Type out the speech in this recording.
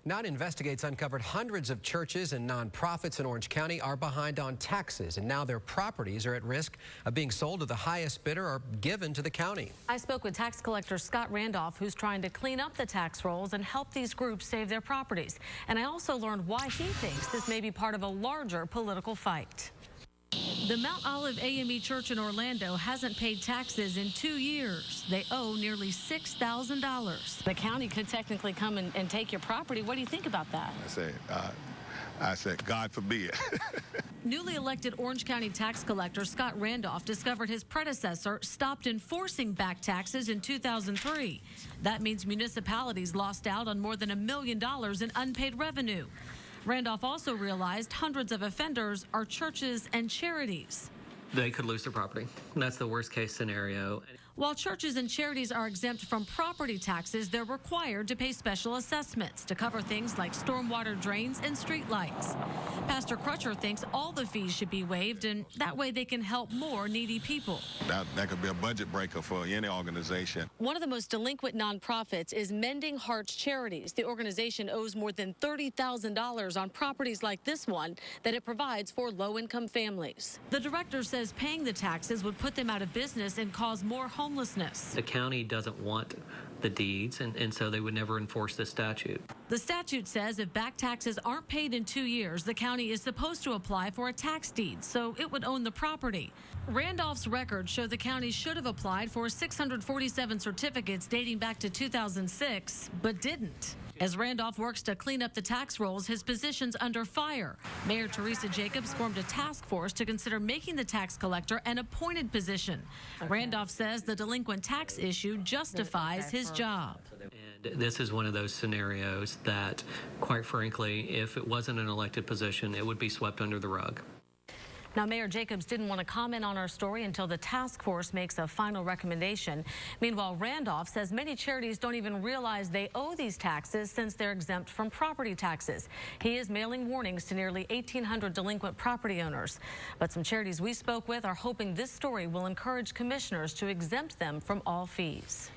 Now Investigates uncovered hundreds of churches and nonprofits in Orange County are behind on taxes, and now their properties are at risk of being sold to the highest bidder or given to the county. I spoke with tax collector Scott Randolph, who's trying to clean up the tax rolls and help these groups save their properties. And I also learned why he thinks this may be part of a larger political fight. The Mount Olive AME Church in Orlando hasn't paid taxes in 2 years. They owe nearly $6,000. The county could technically come and take your property. What do you think about that? I said, God forbid. Newly elected Orange County tax collector Scott Randolph discovered his predecessor stopped enforcing back taxes in 2003. That means municipalities lost out on more than $1 million in unpaid revenue. Randolph also realized hundreds of offenders are churches and charities. They could lose their property. That's the worst case scenario. While churches and charities are exempt from property taxes, they're required to pay special assessments to cover things like stormwater drains and streetlights. Pastor Crutcher thinks all the fees should be waived, and that way they can help more needy people. That could be a budget breaker for any organization. One of the most delinquent nonprofits is Mending Hearts Charities. The organization owes more than $30,000 on properties like this one that it provides for low-income families. The director says paying the taxes would put them out of business and cause more homelessness. The county doesn't want the deeds, and so they would never enforce this statute. The statute says if back taxes aren't paid in 2 years, the county is supposed to apply for a tax deed, so it would own the property. Randolph's records show the county should have applied for 647 certificates dating back to 2006, but didn't. As Randolph works to clean up the tax rolls, his position's under fire. Mayor Teresa Jacobs formed a task force to consider making the tax collector an appointed position. Okay. Randolph says the delinquent tax issue justifies his job. And this is one of those scenarios that, quite frankly, if it wasn't an elected position, it would be swept under the rug. Now, Mayor Jacobs didn't want to comment on our story until the task force makes a final recommendation. Meanwhile, Randolph says many charities don't even realize they owe these taxes since they're exempt from property taxes. He is mailing warnings to nearly 1,800 delinquent property owners. But some charities we spoke with are hoping this story will encourage commissioners to exempt them from all fees.